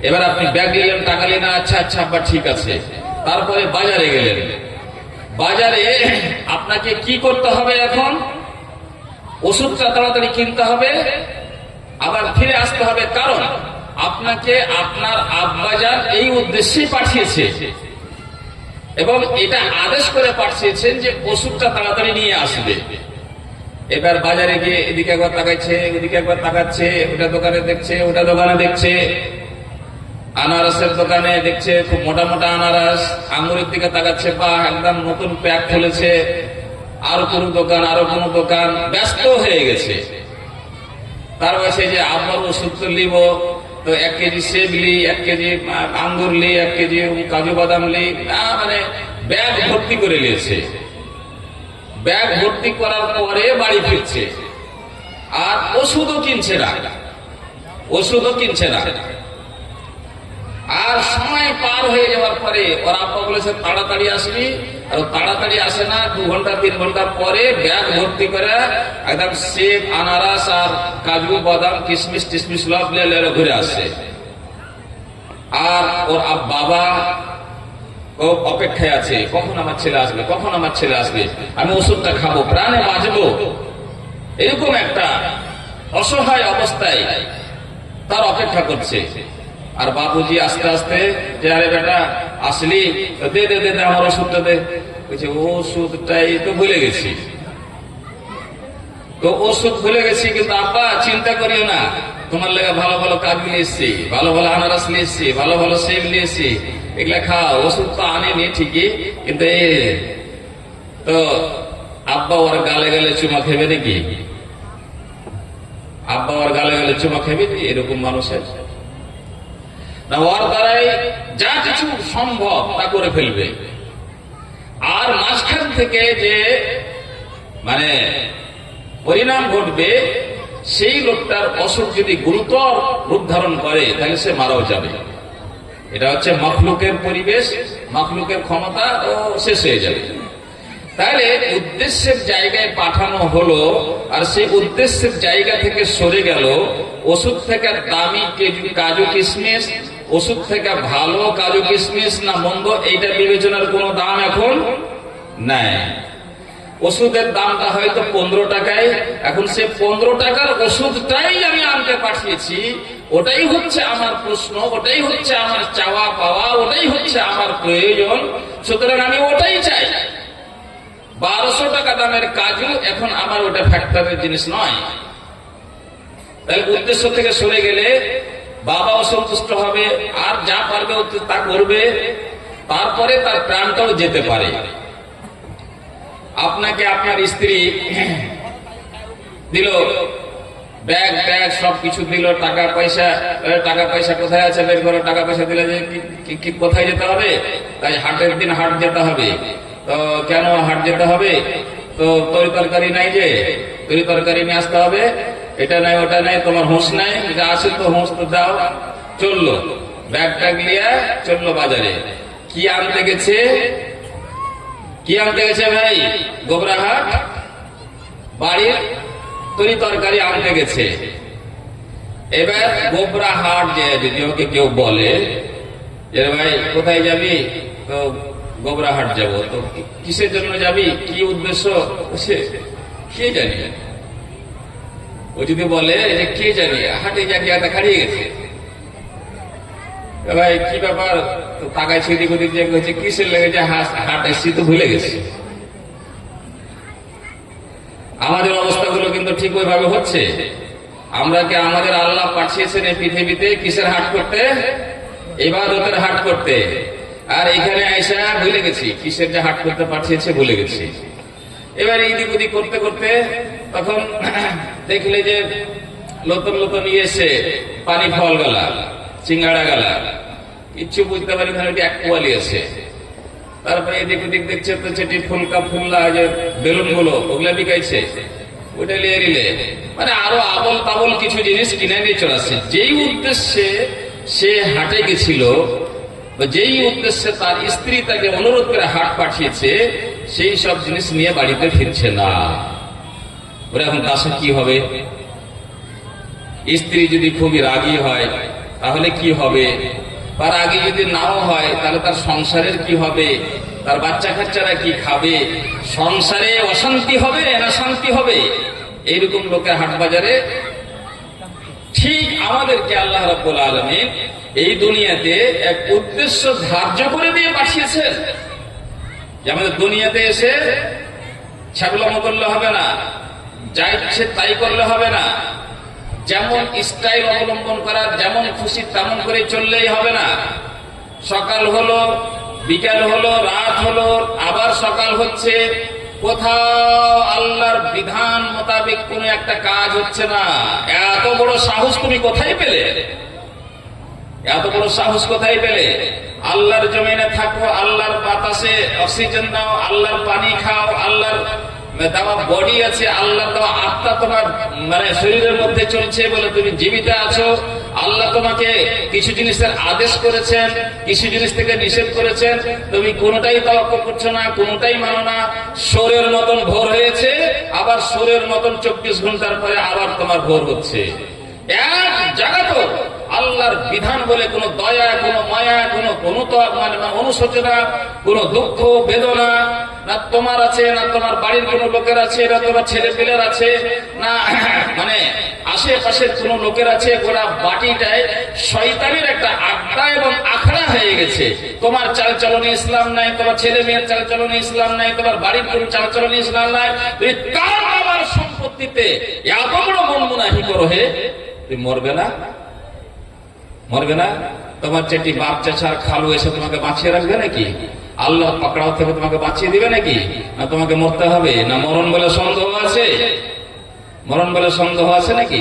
এবার আপনি ব্যাগ নিলেন, টাকা নিলেন, আচ্ছা আচ্ছা আব্বা ঠিক আছে। তারপরে বাজারে গেলেন, বাজারে আপনাকে কি করতে হবে? এখন ওষুধটা তাড়াতাড়ি কিনতে হবে, আবার ফিরে আসতে হবে, কারণ আপনাকে আপনার আব্বাজান এই উদ্দেশ্যে পাঠিয়েছে এবং এটা আদেশ করে পাঠিয়েছেন যে ওষুধটা তাড়াতাড়ি নিয়ে আসবে। এবার বাজারে গিয়ে এদিকে একবার তাকাচ্ছে, ওদিকে একবার তাকাচ্ছে, ওটা দোকানে দেখছে, ওটা দোকানে দেখছে, আনারসের দোকানে দেখছে খুব মোটা মোটা আনারস, আঙুরের দিকে তাকাচ্ছে, বা একদম নতুন প্যাক খুলেছে, আরো কোনো দোকান, আরো কোনো দোকান, ব্যস্ত হয়ে গেছে। তার বয়সে যে আব্বার ওষুধ তো নিব, তো 1 কেজি সেব লি, 1 কেজি আঙ্গুর লি, 1 কেজি কাজু বাদাম লি, মানে ব্যাগ ভর্তি করে নিয়েছে। ব্যাগ ভর্তি করার পরে বাড়ি ফিরছে, আর ওষুধও কিনছে না, ওষুধও কিনছে না। আর সময় পার হয়ে যাওয়ার পরে ওর আব্বা বলেছে তাড়াতাড়ি আসবি, আর তাড়াতাড়ি আসে না। 2 ঘন্টা 3 ঘন্টা পরে ব্যাগ ভর্তি করে একদম সেব, আনারস আর কাজু বাদাম কিশমিশ টিশমিশ সব নিয়ে ঘুরে আসছে। আর ওর বাবা ও অপেক্ষায় আছে, কখন আমার ছেলে আসবে, কখন আমার ছেলে আসবে, আমি ওষুধটা খাবো, প্রাণে বাঁচবো। এরকম একটা অসহায় অবস্থায় তার অপেক্ষা করছে। আর বাবুজি আস্তে আস্তে যে আরে বেটা আসলি, দে দে দে আমার ওষুধটা দে। বলছে ওষুধটাই তো ভুলে গেছি, তো ওষুধ ভুলে গেছি, কিন্তু আব্বা চিন্তা করিও না, তোমার লেগে ভালো ভালো কাজ নিয়ে এসছি, ভালো ভালো আনারস নিয়ে এসছি, ভালো ভালো সেব নিয়ে এসছি, এগুলা খাও। ওষুধ তো আনেনি ঠিকই, কিন্তু তো আব্বা ওর গালে গালে চুমা খেবে নাকি? আব্বা ওর গালে গালে চুমা খেবে? এরকম মানুষের না, ওর দ্বারাই যা কিছু সম্ভব তা করে ফেলবে। আর মাঝখান থেকে যে মানে পরিণাম ঘটবে, সেই লোকটার অসুখ যদি গুরুতর রূপ ধারণ করে তাহলে সে মারাও যাবে। এটা হচ্ছে মখলুকের পরিবেশ, মখলুকের ক্ষমতা ও শেষ হয়ে যাবে। তাহলে উদ্দেশ্যের জায়গায় পাঠানো হলো, আর সেই উদ্দেশ্যের জায়গা থেকে সরে গেল। ওষুধ থেকে দামি কাজু কিশমিশ, ওষুধ থেকে ভালো কাজু কিশমিশ না মন্দ, এইটা বিবেচনার কোনো দাম এখন নাই। ওষুধের দামটা হয়তো 15 টাকায়, এখন সে 15 টাকার ওষুধটাই আমি আনতে পাঠিয়েছি, ওটাই হচ্ছে আমার প্রশ্ন, ওটাই হচ্ছে আমার চাওয়া পাওয়া, ওটাই হচ্ছে আমার প্রয়োজন, সুতরাং আমি ওটাই চাই। 1200 টাকা দামের কাজু এখন আমার ওটা ফ্যাক্টরির জিনিস নয়। তাই উদ্দেশ্য থেকে সরে গেলে বাবাও সন্তুষ্ট হবে, আর যা পারবে তা করবে, তারপরে তার প্রাণটাও যেতে পারে। আপনাকে আপনার স্ত্রী দিল ব্যাগ ট্যাগ সবকিছু দিল, টাকা পয়সা কোথায় আছে বের করে, টাকা পয়সা দিলে যে কি কোথায় যেতে হবে? তাই হাটের দিন হাট যেতে হবে। তো কেন হাট যেতে হবে? তো তরি তরকারি নাই, যে তরি তরকারি নিয়ে আসতে হবে, এটা নাই ওটা নাই, তোমার হোঁস নাই, যা আছে তো হোঁস তো দাও। চললো ব্যাগ ট্যাগ নিয়ে চললো বাজারে। কি আনতে গেছে? কি আনতে গেছে ভাই? গোবরাহাট বাড়ির তরি তরকারি আনতে গেছে। এবার গোবরাহাট যে যদি ওকে কেউ বলে যে ভাই কোথায় যাবি, তো গোবরাহাট যাবো। তো কিসের জন্য যাবি, কি উদ্দেশ্য, কে জানি। ও যদি বলে যে কে জানি, হাটে জায়গাটা হারিয়ে গেছে, ভাই কি ব্যাপার, টাকায় ছিদিক ওদিক যে হয়েছে, কিসের লেগেছে, হাট এসছি তো ভুলে গেছে। আমাদের অবস্থাগুলো কিন্তু ঠিক ওইভাবে হচ্ছে। আমরা কি আমাদের আল্লাহ পাঠিয়েছেন এই পৃথিবীতে কিসের হাট করতে? ইবাদতের হাট করতে। আর এখানে আইসা ভুলে গেছি কিসের যে হাট করতে পাঠিয়েছে, ভুলে গেছি। এবার এইদিক ওদিক করতে করতে তখন দেখলে যে নতুন নতুন এসে পানি ফল গেলা, চিঙ্গাড়া গেলা, কিচ্ছু বুঝতে পারি না, এক কোয়ালি আছে। তারপরে এদিক ওদিক দেখছে তো সেটি ফুলকা ফুল্লা যে বেলুন গুলো, ওগুলা বিকাইছে, ওইটা নিয়ে নিলে মানে আরো আবল তাবল কিছু জিনিস কিনে নিয়ে চলে আসছে। যেই উদ্দেশ্যে সে হাটে গেছিল যেই উদ্দেশ্যে তার স্ত্রী তাকে অনুরোধ করে হাট পাঠিয়েছে সেই সব জিনিস নিয়ে বাড়িতে ফিরছে না। ওরা এখন তার সাথে কি হবে? স্ত্রী যদি খুবই রাগী হয় তাহলে কি হবে? তার আগে যদি নাও হয় তাহলে তার সংসারের কি হবে? তার বাচ্চা কাচ্চারা কি খাবে? সংসারে অশান্তি হবে না শান্তি হবে? এইরকম লোকের হাট বাজারে ঠিক আমাদেরকে আল্লাহ রাব্বুল আলামিন এই দুনিয়াতে এক উদ্দেশ্য ধার্য করে দিয়ে পাঠিয়েছেন যে আমাদের দুনিয়াতে এসে ছাগলামো করলে হবে না, যা ইচ্ছে তাই করলে হবে না, যেমন স্টাইল অবলম্বন করা, যেমন খুশি তেমন করে চললেই হবে না। সকাল হলো, বিকাল হলো, রাত হলো, আবার সকাল হচ্ছে, কোথাও আল্লাহর বিধান মোতাবেক কোন একটা কাজ হচ্ছে না। এত বড় সাহস তুমি কোথায় পেলে? এত বড় সাহস কোথায় পেলে? আল্লাহর জমিনে থাকো, আল্লাহর বাতাসে অক্সিজেন নাও, আল্লাহর পানি খাও, আল্লাহর দেওয়া বডি আছে, আল্লাহ দেওয়া আত্মা তোমার শরীরের মধ্যে চলছে বলে তুমি জীবিত আছো। আল্লাহ তোমাকে কিছু জিনিসের আদেশ করেছেন, কিছু জিনিস থেকে নিষেধ করেছেন, তুমি কোনোটাই তাওয়াক্কুল করছো না, কোনোটাই মানো না। সূর্যের মতন ভোর হয়েছে, আবার সূর্যের মতন 24 ঘন্টার পরে আবার তোমার ভোর হচ্ছে। এক জায়গা তো আল্লাহর বিধান বলে কোনো দয়া, কোনো মায়া, কোনো অনুশোচনা, কোনো দুঃখ বেদনা না তোমার আছে, না তোমার বাড়ির কোনো লোকের আছে, না তোমার ছেলে পেলের আছে, না আশেপাশের কোনো লোকের আছে। গোটা বাটিটায় শয়তানের একটা আড্ডা এবং আখড়া হয়ে গেছে। তোমার চালচলনে ইসলাম নাই, তোমার ছেলে মেয়ের চালচলনে ইসলাম নাই, তোমার বাড়ির কোনো চালচলনে ইসলাম নাই। তুমি কার আমার সম্পত্তিতে এত বড় মনমুনাহি করো হে? তুমি মরবে না? মরবে না? তোমার চেটি বাপ চাচা খালু এসে তোমাকে বাঁচিয়ে রাখবে নাকি? আল্লাহ পাকড়াও থেকে তোমাকে বাঁচিয়ে দিবে নাকি? না তোমাকে মরতে হবে? না মরণ বলে সন্দেহ আছে? মরণ বলে সন্দেহ আছে নাকি?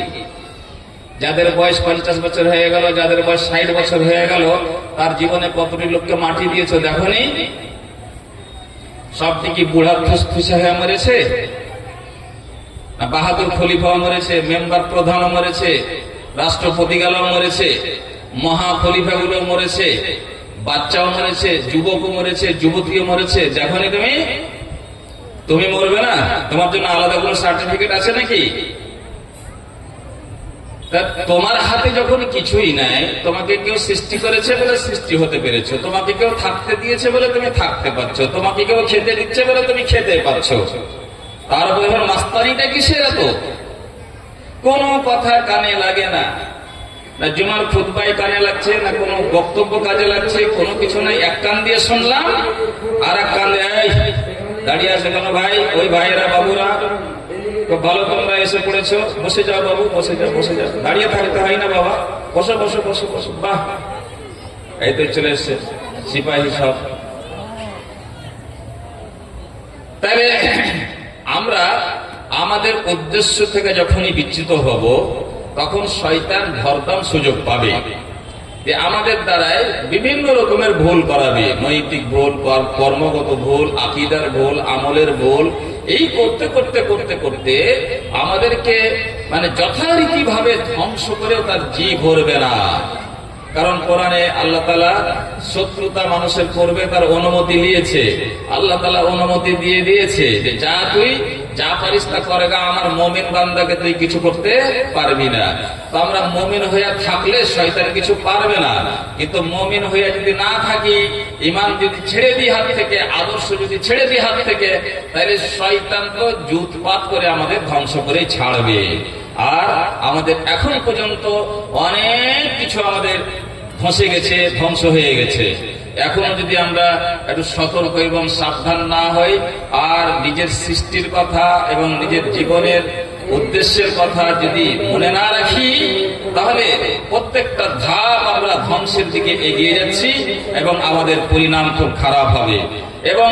যাদের বয়স 50 বছর হয়ে গেল, যাদের বয়স 60 বছর হয়ে গেল, তার জীবনে কতটি লোককে মাটি দিয়েছে দেখো নি? সব থেকে বুড়া ফুসফুসে হয়ে মরেছে? না বাহাদুর খলিফাও মরেছে, মেম্বার প্রধানও মরেছে, রাষ্ট্রপতি গেলাও মরেছে, মহা খলিফা গুলো মরেছে, বাচ্চাও মরেছে, যুবকও মরেছে, যুবতীও মরেছে। যখনই তুমি মরবে না, তোমার জন্য আলাদা কোনো সার্টিফিকেট আছে নাকি? তোমার হাতে যখন কিছুই নাই, তোমাকে কেউ সৃষ্টি করেছে বলে সৃষ্টি হতে পেরেছো, তোমাকে কেউ থাকতে দিয়েছে বলে তুমি থাকতে পারছো, তোমাকে কেউ খেতে দিচ্ছে বলে তুমি খেতে পারছো। তারপরে মাস্তানিটা কিসের? এত কোনো কথা কানে লাগে না, না জুমার খুতবায় কানে লাগছে, না কোনো বক্তব্য কাজে লাগছে, কোনো কিছু নাই। এক কান দিয়ে শুনলাম, আর এক কান দিয়ে দাঁড়িয়ে আছে কেন ভাই? ওই ভাইয়েরা বাবুরা খুব ভালো, তোমরা এসে পড়েছো, বসে যাও বাবু, বসে যাও, বসে যাও। দাঁড়িয়ে থাকতে হয় না বাবা, বসো বসো বসো বসো। বাহ, এই তো চলে এসছে সিপাহী সব। তাহলে আমরা আমাদের উদ্দেশ্য থেকে যখনই বিচ্যুত হব, তখন শয়তান ধরতাম সুযোগ পাবে যে আমাদের দ্বারাই বিভিন্ন রকমের ভুল করাবে। নৈতিক ভুল, কর্মগত ভুল, আকীদার ভুল, আমলের ভুল। এই করতে করতে করতে করতে আমাদেরকে যথারীতি ভাবে ধ্বংস করেও তার জি ভরবে না। কারণ কোরআনে আল্লাহ তাআলা শত্রুতা মানুষের করবে তার অনুমতি দিয়েছে। আল্লাহ তাআলা অনুমতি দিয়ে দিয়েছে যে তুই যা পারিস তা করেগা, আমার মুমিন বান্দাকে তুই কিছু করতে পারবি না। তো আমরা মুমিন হইয়া থাকলে শয়তান কিছু পারবে না, কিন্তু মুমিন হইয়া যদি না থাকি, ঈমান যদি ছেড়ে দিই হাত থেকে, আদর্শ যদি ছেড়ে দিই হাত থেকে, তাহলে শয়তান তো জুতপাত করে আমাদের ধ্বংস করে ছাড়বে। আর আমাদের এখন পর্যন্ত অনেক কিছু আমাদের ধসে গেছে, ধ্বংস হয়ে গেছে। এখনো যদি আমরা একটু সতর্ক এবং সাবধান না হই, আর নিজের সৃষ্টির কথা এবং নিজের জীবনের উদ্দেশ্যের কথা যদি মনে না রাখি, তাহলে প্রত্যেকটা ধাপ আমরা ধ্বংসের দিকে এগিয়ে যাচ্ছি এবং আমাদের পরিণাম খুব খারাপ হবে। এবং